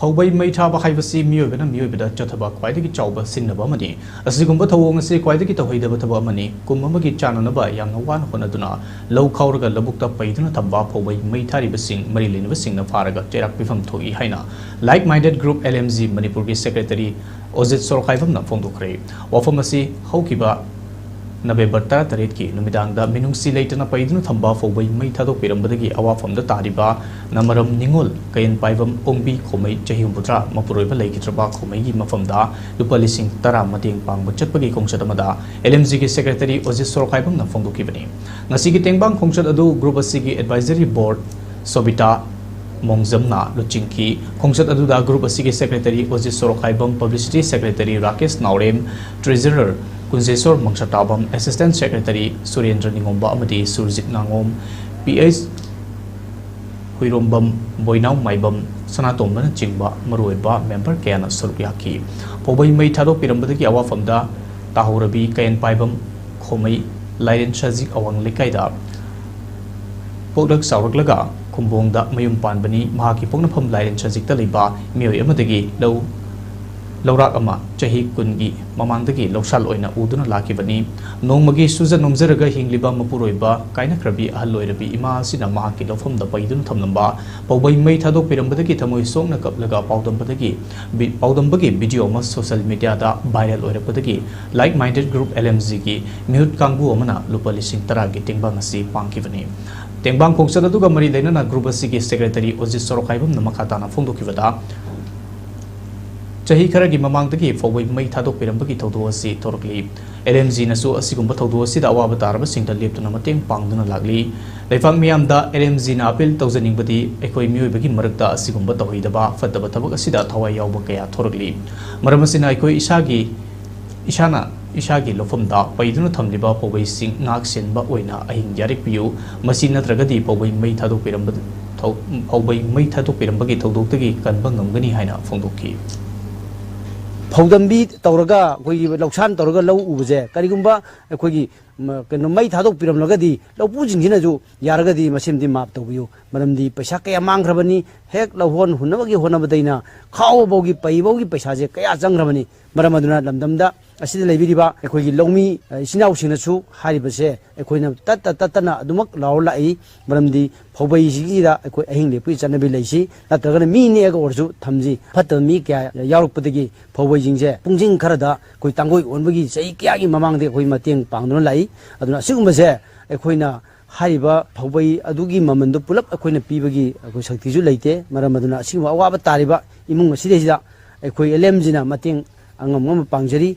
Phoubei Mai Thaba Haibasi Mioibana Miobada Chotaba Quaidaki Chauba Singnabani, Asigumba Tawong say Quaidaki Tawhida Tabamani, Kumamagi Chananaba, Yang one Honaduna, Low Kauraga Labukta Paiduna Taba, Phoubei Mai Taribasing, Marilyn Vasing Faraga, Cheirak Pipham Thok-Ee Haina, like minded group LMZ Manipuri Secretary Ozit Sorkaibam Fondukre, Wafamasi, Hokiba. November 13 Numidangda Minungsi Latana Paiduna Thamba Phoubei Mai Thadok Pirambadagi Awafam the Tariba Namaram Ningol Kayan Paivam Ombi Khomei Chahimputra Mapureba Lakitraba Khomei Mafamda Lupalising Tara Mating Pang Chatpagi Kongshatamada LMZ Secretary Ozis Sorkaibam Fondukibani Nasigi Tengbang Kongshat Adu Group Asigi Advisory Board Sobita Mongzamna Luchinki Kongshat Aduda Group Asigi Secretary Ozis Sorkaibam Publicity Secretary Rakesh Naurem Treasurer Kunzesor Mangsatabam, Assistant Secretary Surendra Ningomba Amadi Surjit Nangom, PS Huirombam, Boinau Maibam, Sanatomban Chingba, Marueba, Member Kayana Surbiaki, Phoubei Mai Thadok Pirambadagi Awafamda, Tahurabi, Kayan Paibam, Khomei, Laiden Shazik Awang Likaida, Podak Sauraklaga, Kumbongda, Mayum Panbani, Mahaki Pongnapam Laiden Shazik Taliba, Mioibana, Low. Laurak ama Chahi Kungi Mamandagi Loshal Oina Uduna Lakibani Nomagi Susan Nomzeraga Hingliba Mapuroiba Kaina Krabi Aloirabi Ima Sina Mahaki Lofum the Paidun Tamnamba Phoubei Mai Thadok Pirambadagi Tamoi Songna Kaplaga Paudambagi video mas social media da viral Oirapadagi like minded group LMZ Mute Kangu Omana Lupalising Taragi Tingbangasi Pankivani Tengbang Kongsadaduga Mari Lenana Group Asigi Secretary Ozis Sorkaibam Namakatana Fondukivada Chahi Karagi Mamangdagi Phoubei Mai Thadok Pirambagi Tauduasi Torkli LMZ Nasu Asigumba Tauduasi the Awabataraba Singta Liptuna Mating Pangduna Lagli Lefang Miamda LMZ na appeal Tauzaning Badi Ekoi Mioibagi Marakta Asigumba Tawhidaba Fataba Tabakasida Tawai Yawbakaya Torkli Maramasina Ekoi Ishagi Lofumda Paiduna Tamliba Phoubei Sing Nak Senba Oina Ahing Yarik Piu Masina Tragadi Phoubei Mai Thadok Pirambadi Phoubei Mai Thadok Pirambagi Taudokagi Kanbangam Haina Fondoki Phaudambi Tauraga, we Lausan Tauraga Low Uze, Karigumba, a Kogi, Mai Thadok Piramlagadi, Low Pujin Hinaju, Yaragadi, Masim di Map to you, Madam di Pashaka Mang Rabani, Heck Lavon, who never give Honabadina, How Bogi Paibogi Pashaje, Kayazang Ramani, Maramaduna Lamdamda, a city Lavidiba, a Kogi Lomi, Sinau Sinasu, Haibasi, a Queen Tatana, Dumak Laulai, Madam di Phoubei Zida, a Hingli, Pitch and Nabilashi, that they're going to mean or Tamzi, Patamika, Yaruputagi, Phoubei Jingze, Pungjing Karada, Kuitango, Unbagi, say Kiagi Mamang de Kuimating, Pangdon Lai, Aduna Sigumaze, a Quina, Haiba, Phoubei, Adugi, Mamando, pull up a Queen of Pibagi, a Kusaktizu Late, Maramaduna, Siwa Tariba, Imung Sideza, a Kui Lemzina, Mating, Angam Pangjari.